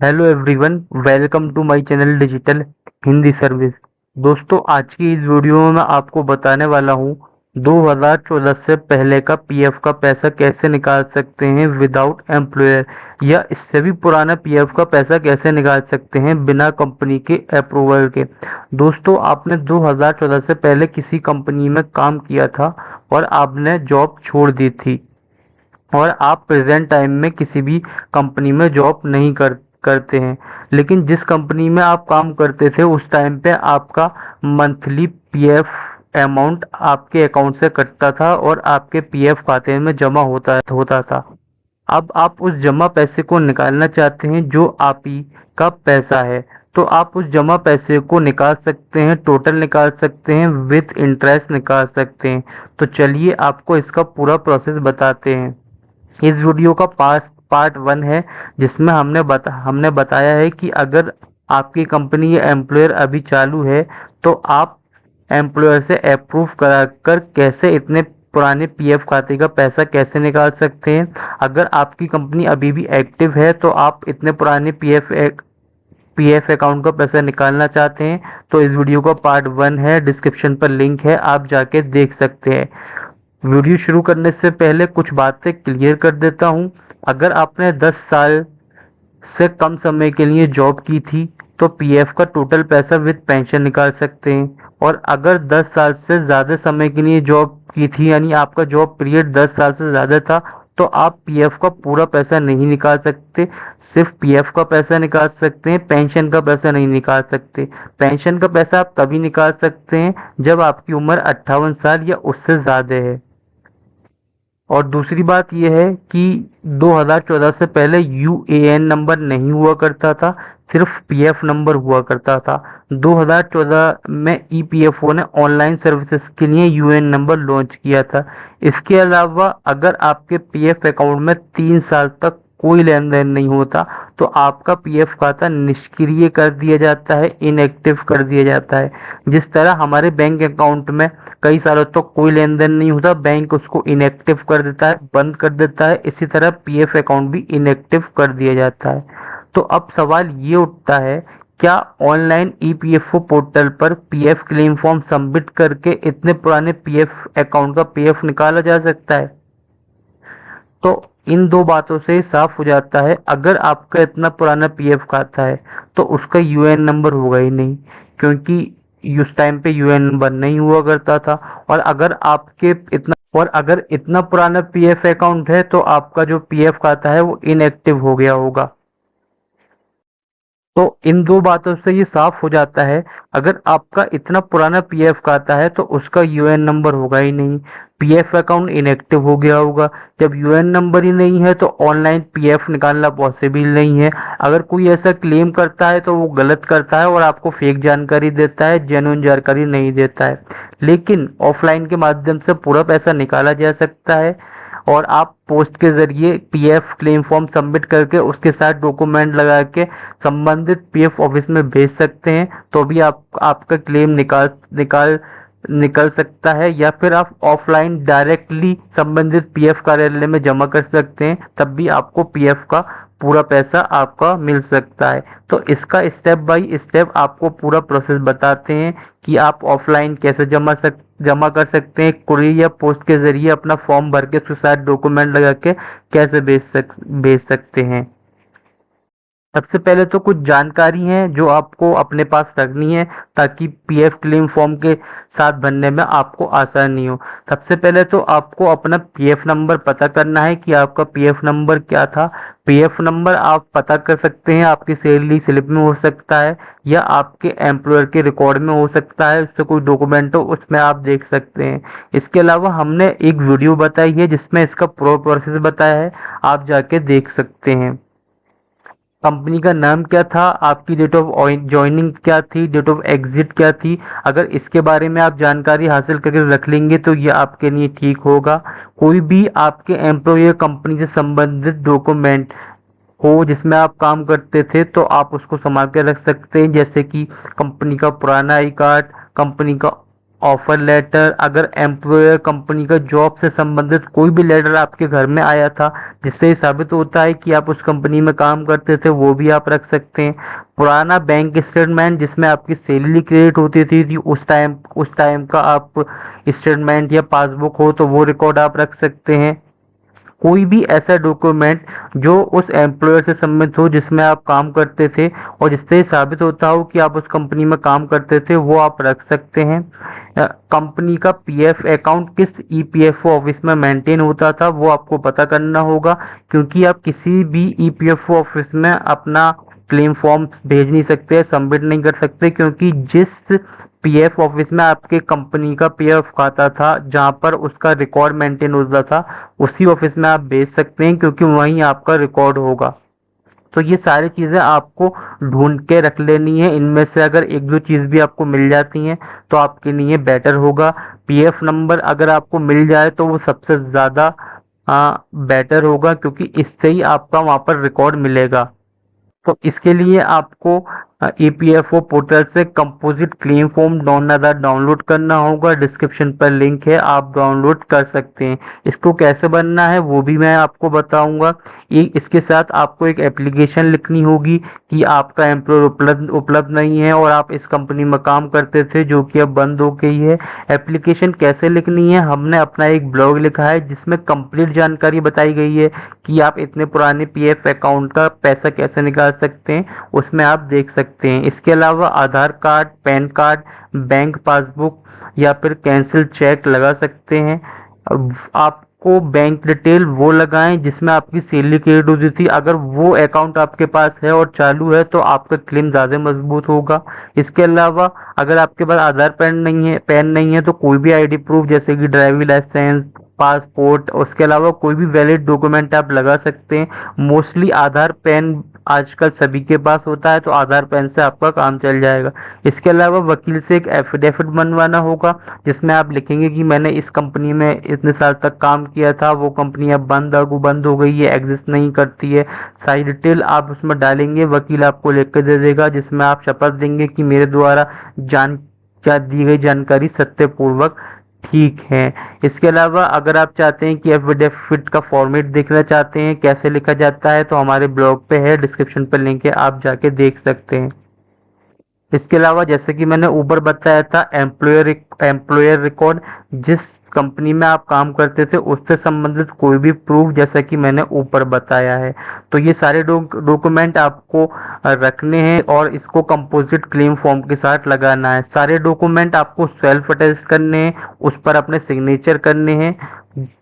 Hello everyone, welcome to my channel digital Hindi service. दोस्तों, आज की इस वीडियो में मैं आपको बताने वाला हूँ 2014 से पहले का पीएफ का पैसा कैसे निकाल सकते हैं विदाउट एम्प्लॉयर, या इससे भी पुराना पीएफ का पैसा कैसे निकाल सकते हैं बिना कंपनी के अप्रूवल के। दोस्तों, आपने 2014 से पहले किसी कंपनी में काम किया था और आपने जॉब छोड़ दी थी और आप प्रेजेंट टाइम में किसी भी कंपनी में जॉब नहीं करते हैं, लेकिन जिस कंपनी में आप काम करते थे उस टाइम पे आपका मंथली पीएफ अमाउंट आपके अकाउंट से कटता था और आपके पीएफ खाते में जमा होता होता था। अब आप उस जमा पैसे को निकालना चाहते हैं जो आप ही का पैसा है, तो आप उस जमा पैसे को निकाल सकते हैं, टोटल निकाल सकते हैं, विथ इंटरेस्ट निकाल सकते हैं। तो चलिए आपको इसका पूरा प्रोसेस बताते हैं। इस वीडियो का पार्ट वन है, जिसमें हमने बताया है कि अगर आपकी कंपनी या एम्प्लॉयर अभी चालू है तो आप एम्प्लॉयर से अप्रूव कराकर कैसे इतने पुराने पीएफ खाते का पैसा कैसे निकाल सकते हैं। अगर आपकी कंपनी अभी भी एक्टिव है तो आप इतने पुराने पीएफ अकाउंट का पैसा निकालना चाहते हैं तो इस वीडियो का पार्ट वन है, डिस्क्रिप्शन पर लिंक है, आप जाके देख सकते हैं। वीडियो शुरू करने से पहले कुछ बातें क्लियर कर देता हूं। अगर आपने 10 साल से कम समय के लिए जॉब की थी तो पीएफ का टोटल पैसा विद पेंशन निकाल सकते हैं, और अगर 10 साल से ज़्यादा समय के लिए जॉब की थी यानी आपका जॉब पीरियड 10 साल से ज़्यादा था तो आप पीएफ का पूरा पैसा नहीं निकाल सकते। सिर्फ पीएफ का पैसा निकाल सकते हैं, पेंशन का पैसा नहीं निकाल सकते। पेंशन का पैसा आप तभी निकाल सकते हैं जब आपकी उम्र 58 साल या उससे ज़्यादा है। और दूसरी बात यह है कि 2014 से पहले यूएएन नंबर नहीं हुआ करता था, सिर्फ पीएफ नंबर हुआ करता था। 2014 में ईपीएफओ ने ऑनलाइन सर्विसेज के लिए यूएएन नंबर लॉन्च किया था। इसके अलावा अगर आपके पीएफ अकाउंट में 3 साल तक कोई लेन देन नहीं होता तो आपका पीएफ खाता निष्क्रिय कर दिया जाता है, इनएक्टिव कर दिया जाता है। जिस तरह हमारे बैंक अकाउंट में कई सालों तक कोई लेन देन नहीं होता, बैंक उसको इनएक्टिव कर देता है, बंद कर देता है, इसी तरह पीएफ अकाउंट भी इनएक्टिव कर दिया जाता है। तो अब सवाल ये उठता है, क्या ऑनलाइन ईपीएफओ पोर्टल पर पीएफ क्लेम फॉर्म सबमिट करके इतने पुराने पीएफ अकाउंट का पीएफ निकाला जा सकता है? तो इन दो बातों से साफ हो जाता है, अगर आपका इतना पुराना पीएफ खाता है तो उसका यूएन नंबर होगा ही नहीं, क्योंकि उस टाइम पे यूएन नंबर नहीं हुआ करता था। और अगर इतना पुराना पीएफ अकाउंट है तो आपका जो पीएफ खाता है वो इनएक्टिव हो गया होगा। तो इन दो बातों से ये साफ हो जाता है, अगर आपका इतना पुराना पीएफ खाता है तो उसका यूएन नंबर होगा ही नहीं, पीएफ अकाउंट इनएक्टिव हो गया होगा। जब यूएन नंबर ही नहीं है तो ऑनलाइन पीएफ निकालना पॉसिबल नहीं है। अगर कोई ऐसा क्लेम करता है तो वो गलत करता है और आपको फेक जानकारी देता है, जेन्युइन जानकारी नहीं देता है। लेकिन ऑफलाइन के माध्यम से पूरा पैसा निकाला जा सकता है, और आप पोस्ट के जरिए पीएफ क्लेम फॉर्म सबमिट करके उसके साथ डॉक्यूमेंट लगा के संबंधित पीएफ ऑफिस में भेज सकते हैं, तो भी आपका क्लेम निकल सकता है। या फिर आप ऑफलाइन डायरेक्टली संबंधित पीएफ कार्यालय में जमा कर सकते हैं, तब भी आपको पीएफ का पूरा पैसा आपका मिल सकता है। तो इसका स्टेप बाय स्टेप आपको पूरा प्रोसेस बताते हैं कि आप ऑफलाइन कैसे जमा कर सकते हैं, कुरियर या पोस्ट के जरिए अपना फॉर्म भर के उसके साथ डॉक्यूमेंट लगा के कैसे भेज सकते हैं। सबसे पहले तो कुछ जानकारी है जो आपको अपने पास रखनी है ताकि पीएफ क्लेम फॉर्म के साथ भरने में आपको आसानी हो। सबसे पहले तो आपको अपना पीएफ नंबर पता करना है कि आपका पीएफ नंबर क्या था। पीएफ नंबर आप पता कर सकते हैं, आपकी सैलरी स्लिप में हो सकता है या आपके एम्प्लॉयर के रिकॉर्ड में हो सकता है, उससे कोई डॉक्यूमेंट हो उसमें आप देख सकते हैं। इसके अलावा हमने एक वीडियो बताई है जिसमें इसका प्रोसेस बताया है, आप जाके देख सकते हैं। कंपनी का नाम क्या था, आपकी डेट ऑफ ज्वाइनिंग क्या थी, डेट ऑफ एग्जिट क्या थी, अगर इसके बारे में आप जानकारी हासिल करके रख लेंगे तो ये आपके लिए ठीक होगा। कोई भी आपके एम्प्लॉयर कंपनी से संबंधित डॉक्यूमेंट हो जिसमें आप काम करते थे तो आप उसको संभाल के रख सकते हैं, जैसे कि कंपनी का पुराना आई कार्ड, कंपनी का ऑफर लेटर, अगर एम्प्लॉयर कंपनी का जॉब से संबंधित कोई भी लेटर आपके घर में आया था जिससे ये साबित होता है कि आप उस कंपनी में काम करते थे, वो भी आप रख सकते हैं। पुराना बैंक स्टेटमेंट जिसमें आपकी सैलरी क्रेडिट होती थी उस टाइम का आप स्टेटमेंट या पासबुक हो तो वो रिकॉर्ड आप रख सकते हैं। कोई भी ऐसा डॉक्यूमेंट जो उस एम्प्लॉयर से संबंधित हो जिसमें आप काम करते थे और जिससे साबित होता हो कि आप उस कंपनी में काम करते थे, वो आप रख सकते हैं। कंपनी का पीएफ अकाउंट किस ईपीएफओ ऑफिस में मेंटेन होता था वो आपको पता करना होगा, क्योंकि आप किसी भी ईपीएफओ ऑफिस में अपना क्लेम फॉर्म भेज नहीं सकते, सबमिट नहीं कर सकते, क्योंकि जिस पीएफ ऑफिस में आपके कंपनी का पीएफ खाता था जहां पर उसका रिकॉर्ड मेंटेन होता था, उसी ऑफिस में आप भेज सकते हैं, क्योंकि वहीं आपका रिकॉर्ड होगा। तो ये सारी चीजें आपको ढूंढ के रख लेनी है। इनमें से अगर एक दो चीज भी आपको मिल जाती हैं तो आपके लिए बेटर होगा। पीएफ नंबर अगर आपको मिल जाए तो वो सबसे ज्यादा बेटर होगा, क्योंकि इससे ही आपका वहां पर रिकॉर्ड मिलेगा। तो इसके लिए आपको ईपीएफओ पोर्टल से कंपोजिट क्लेम फॉर्म डाउनलोड करना होगा। डिस्क्रिप्शन पर लिंक है, आप डाउनलोड कर सकते हैं। इसको कैसे बनना है वो भी मैं आपको बताऊंगा। इसके साथ आपको एक एप्लीकेशन लिखनी होगी कि आपका एम्प्लॉयर उपलब्ध नहीं है और आप इस कंपनी में काम करते थे जो कि अब बंद हो गई है। एप्लीकेशन कैसे लिखनी है, हमने अपना एक ब्लॉग लिखा है जिसमें कंप्लीट जानकारी बताई गई है कि आप इतने पुराने पीएफ अकाउंट का पैसा कैसे निकाल सकते हैं, उसमें आप देख सकते हैं। इसके अलावा Aadhaar card, PAN card, bank passbook या फिर कैंसिल चेक लगा सकते हैं। अब आपको बैंक डिटेल वो लगाएं जिसमें आपकी सैलरी क्रेडिट होती थी। अगर वो अकाउंट आपके पास है और चालू है तो आपका क्लेम ज़्यादा मजबूत होगा। इसके अलावा अगर आपके पास आधार पैन नहीं है तो कोई भी आईडी प्रूफ जैसे कि ड्राइविंग लाइसेंस, पासपोर्ट, उसके अलावा कोई भी वैलिड डॉक्यूमेंट आप लगा सकते हैं। मोस्टली आधार पैन आजकल सभी के पास होता है तो आधार पैन से आपका काम चल जाएगा। इसके अलावा वकील से एक एफिडेविट बनवाना होगा जिसमें आप लिखेंगे कि मैंने इस कंपनी में इतने साल तक काम किया था, वो कंपनी अब बंद हो गई है, एग्जिस्ट नहीं करती है। सारी डिटेल आप उसमें डालेंगे, वकील आपको लिख कर दे देगा जिसमें आप शपथ देंगे कि मेरे द्वारा दी गई जानकारी सत्यपूर्वक ठीक है। इसके अलावा अगर आप चाहते हैं कि एफिडेविट का फॉर्मेट देखना चाहते हैं कैसे लिखा जाता है तो हमारे ब्लॉग पे है, डिस्क्रिप्शन पर लिंक है, आप जाके देख सकते हैं। इसके अलावा जैसे कि मैंने ऊपर बताया था एम्प्लॉयर रिकॉर्ड, जिस कंपनी में आप काम करते थे उससे संबंधित कोई भी प्रूफ जैसा कि मैंने ऊपर बताया है। तो ये सारे डॉक्यूमेंट आपको रखने हैं और इसको कंपोजिट क्लेम फॉर्म के साथ लगाना है। सारे डॉक्यूमेंट आपको सेल्फ अटेस्ट करने हैं, उस पर अपने सिग्नेचर करने हैं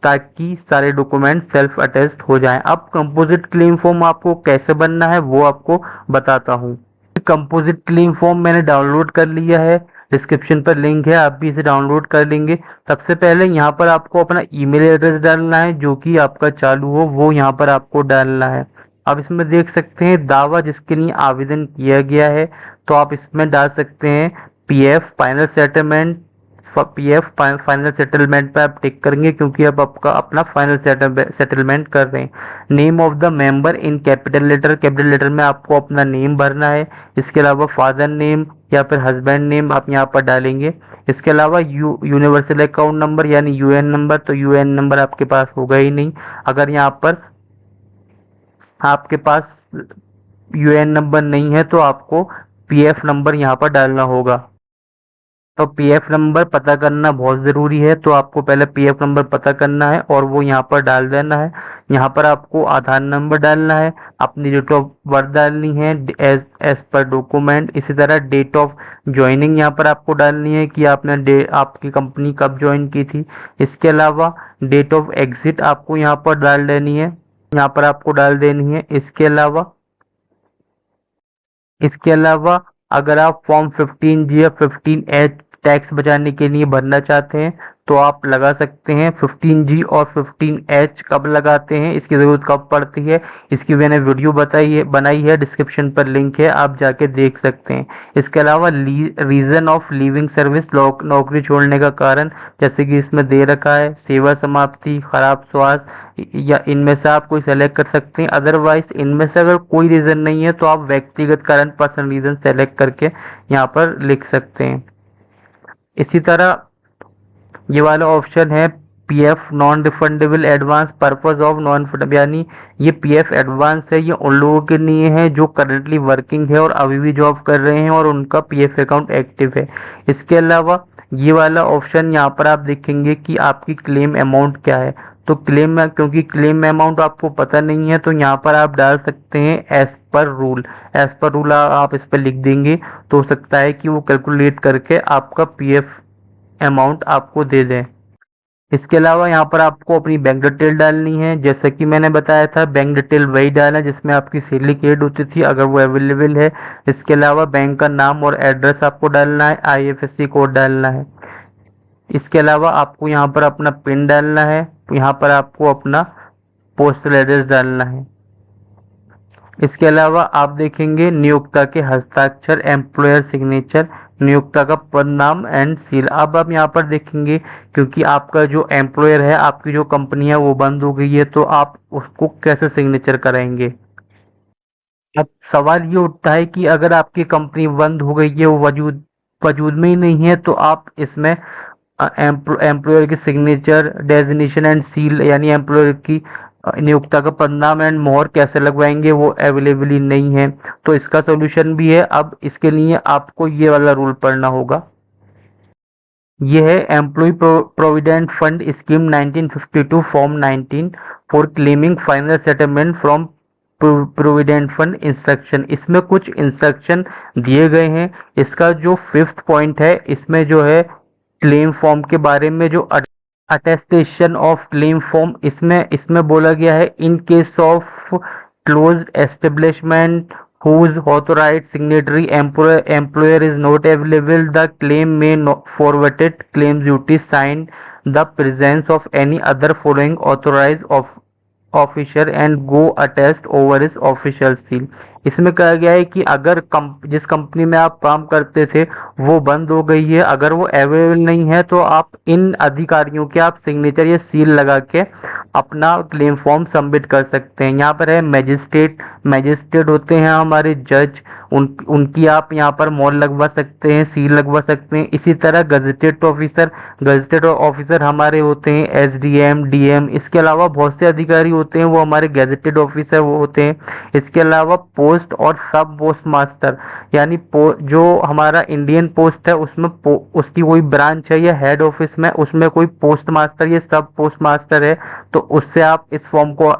ताकि सारे डॉक्यूमेंट सेल्फ अटेस्ट हो जाएं। अब कंपोजिट क्लेम फॉर्म आपको कैसे बनना है वो आपको बताता हूँ। कंपोजिट क्लेम फॉर्म मैंने डाउनलोड कर लिया है, डिस्क्रिप्शन पर लिंक है, आप भी इसे डाउनलोड कर लेंगे। सबसे पहले यहाँ पर आपको अपना ईमेल एड्रेस डालना है जो कि आपका चालू हो, वो यहाँ पर आपको डालना है। अब इसमें देख सकते हैं दावा जिसके लिए आवेदन किया गया है, तो आप इसमें डाल सकते हैं PF final settlement. PF final settlement पे आप टिक करेंगे क्योंकि अब आपका अपना फाइनल सेटलमेंट कर रहे हैं। Name of the member in capital letter में आपको अपना नेम भरना है। इसके अलावा फादर नेम या फिर हस्बैंड नेम आप यहाँ पर डालेंगे। इसके अलावा यूनिवर्सल अकाउंट नंबर यानी यूएन नंबर, तो यूएन नंबर आपके पास होगा ही नहीं। अगर यहाँ पर आपके पास यूएन नंबर नहीं है तो आपको पीएफ नंबर यहाँ पर डालना होगा। तो पीएफ नंबर पता करना बहुत ज़रूरी है, तो आपको पहले पीएफ नंबर पता करना है और वो यहाँ पर डाल देना है। यहाँ पर आपको आधार नंबर डालना है, अपनी डेट ऑफ बर्थ डालनी है एज पर डॉक्यूमेंट। इसी तरह डेट ऑफ ज्वाइनिंग यहाँ पर आपको डालनी है कि आपने आपकी कंपनी कब ज्वाइन की थी। इसके अलावा डेट ऑफ एग्जिट आपको यहाँ पर डाल देनी है, यहाँ पर आपको डाल देनी है। इसके अलावा अगर आप फॉर्म 15G या 15H टैक्स बचाने के लिए भरना चाहते हैं तो आप लगा सकते हैं। 15G और 15H कब लगाते हैं, इसकी ज़रूरत कब पड़ती है, इसकी मैंने वीडियो बनाई है, डिस्क्रिप्शन पर लिंक है, आप जाके देख सकते हैं। इसके अलावा रीज़न ऑफ लीविंग सर्विस, नौकरी छोड़ने का कारण, जैसे कि इसमें दे रखा है सेवा समाप्ति, खराब स्वास्थ्य, या इनमें से आप कोई सेलेक्ट कर सकते हैं। अदरवाइज इनमें से अगर कोई रीज़न नहीं है तो आप व्यक्तिगत कारण पर्सनल रीज़न सेलेक्ट करके यहाँ पर लिख सकते हैं। इसी तरह ये वाला ऑप्शन है PF non refundable advance purpose of non fundable, यानी ये पीएफ एडवांस है, ये उन लोगों के लिए है जो करंटली वर्किंग है और अभी भी जॉब कर रहे हैं और उनका पीएफ अकाउंट एक्टिव है। इसके अलावा ये वाला ऑप्शन यहाँ पर आप देखेंगे कि आपकी क्लेम अमाउंट क्या है। तो क्योंकि क्लेम अमाउंट आपको पता नहीं है तो यहाँ पर आप डाल सकते हैं as per rule. As per rule आप इस पर लिख देंगे तो हो सकता है कि वो कैलकुलेट करके आपका पीएफ अमाउंट आपको दे दें। इसके अलावा यहाँ पर आपको अपनी बैंक डिटेल डालनी है। जैसा कि मैंने बताया था, बैंक डिटेल वही डालना जिसमें आपकी सैलरी क्रेडिट होती थी, अगर वो अवेलेबल है। इसके अलावा बैंक का नाम और एड्रेस आपको डालना है, आईएफएससी कोड डालना है। इसके अलावा आपको यहाँ पर अपना पिन डालना है, यहाँ पर आपको अपना पोस्टल एड्रेस डालना है। इसके अलावा आप देखेंगे नियोक्ता के हस्ताक्षर, एम्प्लॉयर सिग्नेचर, नियोक्ता का पद नाम एंड सील। अब आप यहाँ पर देखेंगे क्योंकि आपका जो एम्प्लॉयर है, आपकी जो कंपनी है वो बंद हो गई है, तो आप उसको कैसे सिग्नेचर कराएंगे। अब सवाल ये उठता है कि अगर आपकी कंपनी बंद हो गई है, वो वजूद में ही नहीं है, तो आप इसमें एम्प्लॉयर की सिग्नेचर, डेजिग्नेशन एंड सील, यानी एम्प्लॉयर की नियोक्ता का पदनाम एंड मोहर कैसे लगवाएंगे, वो अवेलेबल ही नहीं है। तो इसका सोल्यूशन भी है। अब इसके लिए आपको ये वाला रूल पढ़ना होगा। ये है employ provident fund scheme 1952 form 19 for claiming final settlement from provident fund instruction. इसमें कुछ इंस्ट्रक्शन दिए गए हैं। इसका जो 5th पॉइंट है, इसमें जो है क्लेम फॉर्म के बारे में, जो अटेस्टेशन ऑफ क्लेम फॉर्म, इसमें बोला गया है in case of close establishment whose authorized signatory employer is not available, the claim may not forwarded claim duty signed the presence of any other following authorized officer and go attest over इस official seal. इसमें कहा गया है कि अगर जिस company में आप काम करते थे वो बंद हो गई है, अगर वो अवेलेबल नहीं है, तो आप इन अधिकारियों के आप सिग्नेचर या सील लगा के अपना क्लेम फॉर्म सबमिट कर सकते हैं। यहाँ पर है मैजिस्ट्रेट होते हैं हमारे जज, उनकी आप यहाँ पर मोहर लगवा सकते हैं, सील लगवा सकते हैं। इसी तरह गजेटेड ऑफिसर हमारे होते हैं एसडीएम, डीएम। इसके अलावा बहुत से अधिकारी होते हैं, वो हमारे गजेटेड ऑफिसर वो होते हैं। इसके अलावा पोस्ट और सब पोस्ट मास्टर, यानी जो हमारा इंडियन पोस्ट है उसमें उसकी कोई ब्रांच है या हेड ऑफिस में उसमें कोई पोस्ट मास्टर या सब पोस्ट मास्टर है, तो उससे आप इस फॉर्म को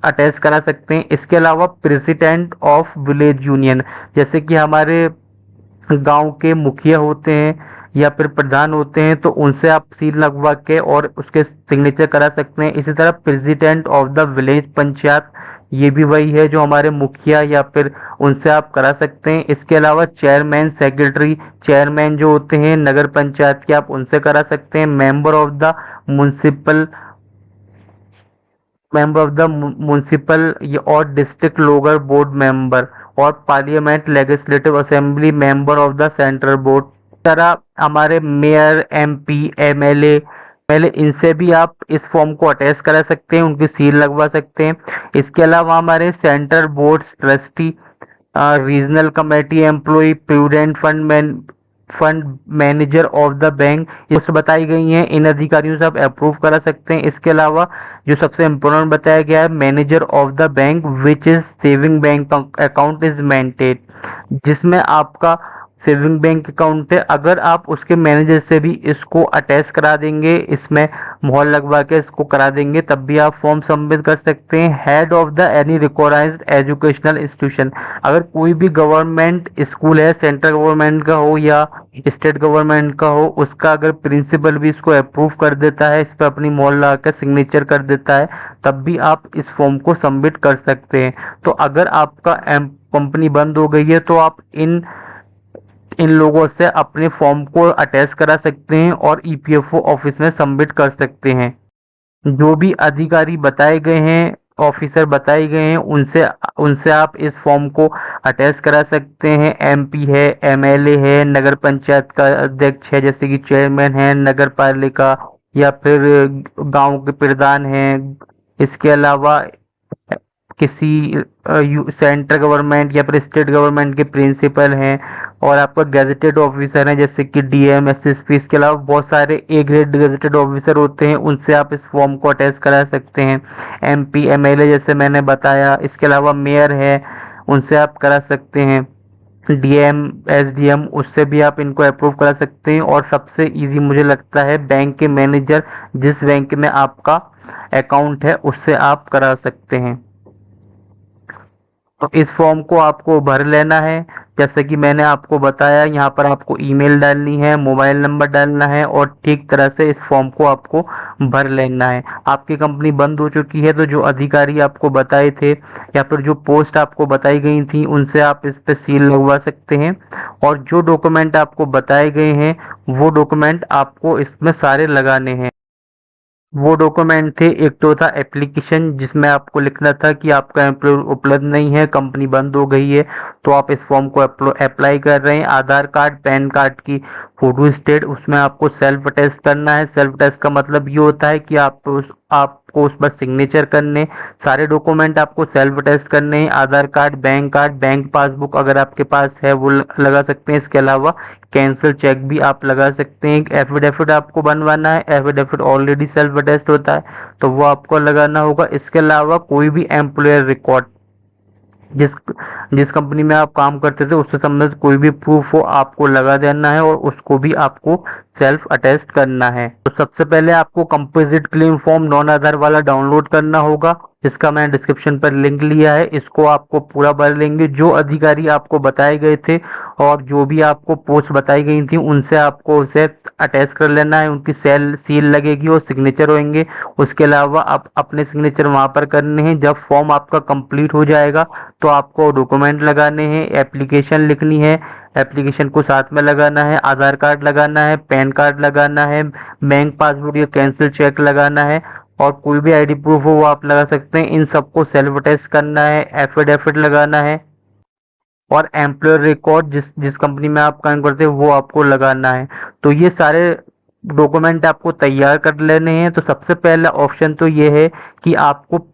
अटैच करा सकते हैं। इसके अलावा प्रेसिडेंट ऑफ विलेज यूनियन, जैसे कि हमारे गांव के मुखिया होते हैं या फिर प्रधान होते हैं, तो उनसे आप सील लगवा के और उसके सिग्नेचर करा सकते हैं। इसी तरह president of the village panchayat, ये भी वही है जो हमारे मुखिया, या फिर उनसे आप करा सकते हैं। इसके अलावा चेयरमैन, सेक्रेटरी, चेयरमैन जो होते हैं नगर पंचायत के, आप उनसे करा सकते हैं। मेंबर ऑफ द म्युनिसिपल और डिस्ट्रिक्ट लोकल बोर्ड मेंबर और parliament legislative assembly member of the central board. तरह हमारे मेयर, एमपी, एमएलए, इनसे भी आप इस फॉर्म को अटैच करा सकते हैं, उनकी सील लगवा सकते हैं। इसके अलावा हमारे central board trustee, regional committee employ, prudent fund manager of the bank, ये बताई गई हैं, इन अधिकारियों से आप अप्रूव करा सकते हैं। इसके अलावा जो सबसे इम्पोर्टेंट बताया गया है, manager of the bank which is saving bank account is maintain, जिसमें आपका सेविंग बैंक अकाउंट है, अगर आप उसके मैनेजर से भी इसको अटैच करा देंगे, इसमें मोहर लगवा के इसको करा देंगे, तब भी आप फॉर्म सबमिट कर सकते हैं। Head of the any recognized educational institution, अगर कोई भी गवर्नमेंट स्कूल है, सेंट्रल गवर्नमेंट का हो या स्टेट गवर्नमेंट का हो, उसका अगर प्रिंसिपल भी इसको अप्रूव कर देता है, इस पर अपनी मोहर लगा कर सिग्नेचर कर देता है, तब भी आप इस फॉर्म को सबमिट कर सकते हैं। तो अगर आपका कंपनी बंद हो गई है, तो आप इन लोगों से अपने फॉर्म को अटैच करा सकते हैं और ईपीएफओ ऑफिस में सबमिट कर सकते हैं। जो भी अधिकारी बताए गए हैं, ऑफिसर बताए गए हैं, उनसे आप इस फॉर्म को अटैच करा सकते हैं। एमपी है, एमएलए है, नगर पंचायत का अध्यक्ष है, जैसे कि चेयरमैन है, नगर पालिका या फिर गांव के प्रधान हैं। इसके अलावा किसी सेंट्रल गवर्नमेंट या फिर स्टेट गवर्नमेंट के प्रिंसिपल हैं, और आपका गैजेटेड ऑफिसर है जैसे कि डीएम, एसएसपी, इसके अलावा बहुत सारे ए ग्रेड गैजेटेड ऑफिसर होते हैं, उनसे आप इस फॉर्म को अटैच करा सकते हैं। एमपी, एमएलए जैसे मैंने बताया, इसके अलावा मेयर है, उनसे आप करा सकते हैं। डीएम, एसडीएम, उससे भी आप इनको अप्रूव करा सकते हैं। और सबसे इजी मुझे लगता है बैंक के मैनेजर, जिस बैंक में आपका अकाउंट है उससे आप करा सकते हैं। तो इस फॉर्म को आपको भर लेना है। जैसे कि मैंने आपको बताया, यहाँ पर आपको ईमेल डालनी है, मोबाइल नंबर डालना है और ठीक तरह से इस फॉर्म को आपको भर लेना है। आपकी कंपनी बंद हो चुकी है तो जो अधिकारी आपको बताए थे या फिर जो पोस्ट आपको बताई गई थी उनसे आप इस पे सील लगवा सकते हैं। और जो डॉक्यूमेंट आपको बताए गए हैं वो डॉक्यूमेंट आपको इसमें सारे लगाने हैं। वो डॉक्यूमेंट थे, एक तो था एप्लीकेशन जिसमें आपको लिखना था कि आपका एम्प्लॉय उपलब्ध नहीं है, कंपनी बंद हो गई है, तो आप इस फॉर्म को अप्लाई कर रहे हैं। आधार कार्ड, पैन कार्ड की फोटो स्टेट, उसमें आपको सेल्फ अटेस्ट करना है। सेल्फ अटेस्ट का मतलब ये होता है कि आपको उस पर सिग्नेचर करने, सारे डॉक्यूमेंट आपको सेल्फ अटेस्ट करने हैं। आधार कार्ड, बैंक पासबुक अगर आपके पास है वो लगा सकते हैं। इसके अलावा कैंसिल चेक भी आप लगा सकते हैं। एफिडेविट आपको बनवाना है, एफिडेविट ऑलरेडी सेल्फ अटेस्ट होता है तो वो आपको लगाना होगा। इसके अलावा कोई भी एम्प्लॉयर रिकॉर्ड, जिस जिस कंपनी में आप काम करते थे उससे संबंधित कोई भी प्रूफ हो आपको लगा देना है और उसको भी आपको सेल्फ अटेस्ट करना है। तो सबसे पहले आपको कंपोजिट क्लेम फॉर्म नॉन आधार वाला डाउनलोड करना होगा, इसका मैंने डिस्क्रिप्शन पर लिंक लिया है। इसको आपको पूरा भर लेंगे। जो अधिकारी आपको बताए गए थे और जो भी आपको पोस्ट बताई गई थी उनसे आपको उसे अटैच कर लेना है। उनकी सील लगेगी और सिग्नेचर होंगे। उसके अलावा आप अपने सिग्नेचर वहां पर करने हैं। जब फॉर्म आपका कंप्लीट हो जाएगा तो आपको डॉक्यूमेंट लगाने हैं, एप्लीकेशन लिखनी है, एप्लीकेशन को साथ में लगाना है, आधार कार्ड लगाना है, पैन कार्ड लगाना है, बैंक पासबुक या कैंसिल चेक लगाना है और कोई भी आईडी प्रूफ हो वो आप लगा सकते हैं। इन सबको सेल्फ अटेस्ट करना है, एफिडेविट लगाना है और एम्प्लॉयर रिकॉर्ड जिस जिस कंपनी में आप काम करते हैं वो आपको लगाना है। तो ये सारे डॉक्यूमेंट आपको तैयार कर लेने हैं। तो सबसे पहला ऑप्शन तो ये है कि आपको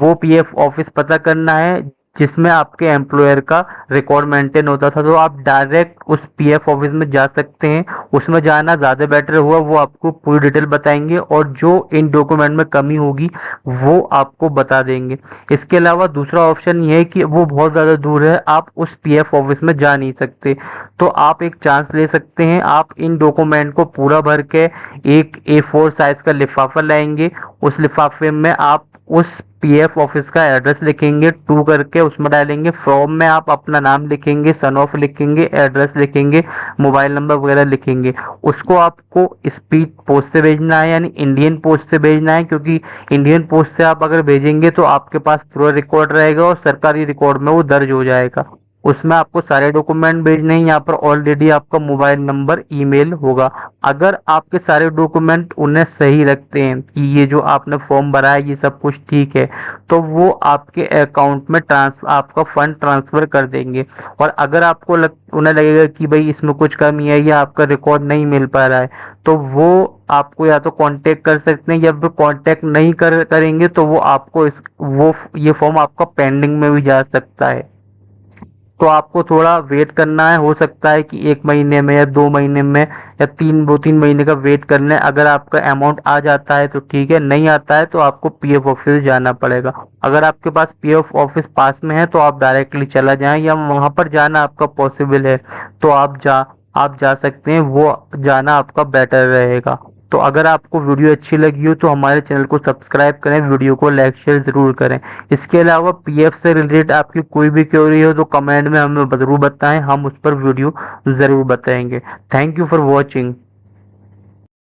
वो पीएफ ऑफिस पता करना है जिसमें आपके एम्प्लॉयर का रिकॉर्ड मेंटेन होता था। तो आप डायरेक्ट उस पीएफ ऑफिस में जा सकते हैं, उसमें जाना ज़्यादा बेटर हुआ। वो आपको पूरी डिटेल बताएंगे और जो इन डॉक्यूमेंट में कमी होगी वो आपको बता देंगे। इसके अलावा दूसरा ऑप्शन ये है कि वो बहुत ज़्यादा दूर है, आप उस पीएफ ऑफिस में जा नहीं सकते। तो आप एक चांस ले सकते हैं, आप इन डॉक्यूमेंट को पूरा भर के एक A4 साइज का लिफाफा लाएंगे। उस लिफाफे में आप उस पीएफ ऑफिस का एड्रेस लिखेंगे, टू करके उसमें डालेंगे। फॉर्म में आप अपना नाम लिखेंगे, सन ऑफ लिखेंगे, एड्रेस लिखेंगे, मोबाइल नंबर वगैरह लिखेंगे। उसको आपको स्पीड पोस्ट से भेजना है यानी इंडियन पोस्ट से भेजना है, क्योंकि इंडियन पोस्ट से आप अगर भेजेंगे तो आपके पास पूरा रिकॉर्ड रहेगा और सरकारी रिकॉर्ड में वो दर्ज हो जाएगा। उसमें आपको सारे डॉक्यूमेंट भेजने हैं। यहाँ पर ऑलरेडी आपका मोबाइल नंबर, ईमेल होगा। अगर आपके सारे डॉक्यूमेंट उन्हें सही रखते हैं कि ये जो आपने फॉर्म भरा है ये सब कुछ ठीक है, तो वो आपके अकाउंट में आपका फंड ट्रांसफर कर देंगे। और अगर आपको उन्हें लगेगा कि भाई इसमें कुछ कमी है या आपका रिकॉर्ड नहीं मिल पा रहा है तो वो आपको या तो कांटेक्ट कर सकते हैं, या फिर कांटेक्ट नहीं करेंगे तो वो आपको ये फॉर्म आपका पेंडिंग में भी जा सकता है। तो आपको थोड़ा वेट करना है। हो सकता है कि 1 महीने में या 2 महीने में या 2-3 महीने का वेट करना है। अगर आपका अमाउंट आ जाता है तो ठीक है, नहीं आता है तो आपको पीएफ ऑफिस जाना पड़ेगा। अगर आपके पास पीएफ ऑफिस पास में है तो आप डायरेक्टली चला जाएं, या वहां पर जाना आपका पॉसिबल है तो आप जा सकते हैं। वो जाना आपका बेटर रहेगा। तो अगर आपको वीडियो अच्छी लगी हो तो हमारे चैनल को सब्सक्राइब करें, वीडियो को लाइक शेयर जरूर करें। इसके अलावा पीएफ से रिलेटेड आपकी कोई भी क्वेरी हो तो कमेंट में हमें जरूर बताएं, हम उस पर वीडियो जरूर बताएंगे। Thank you for watching.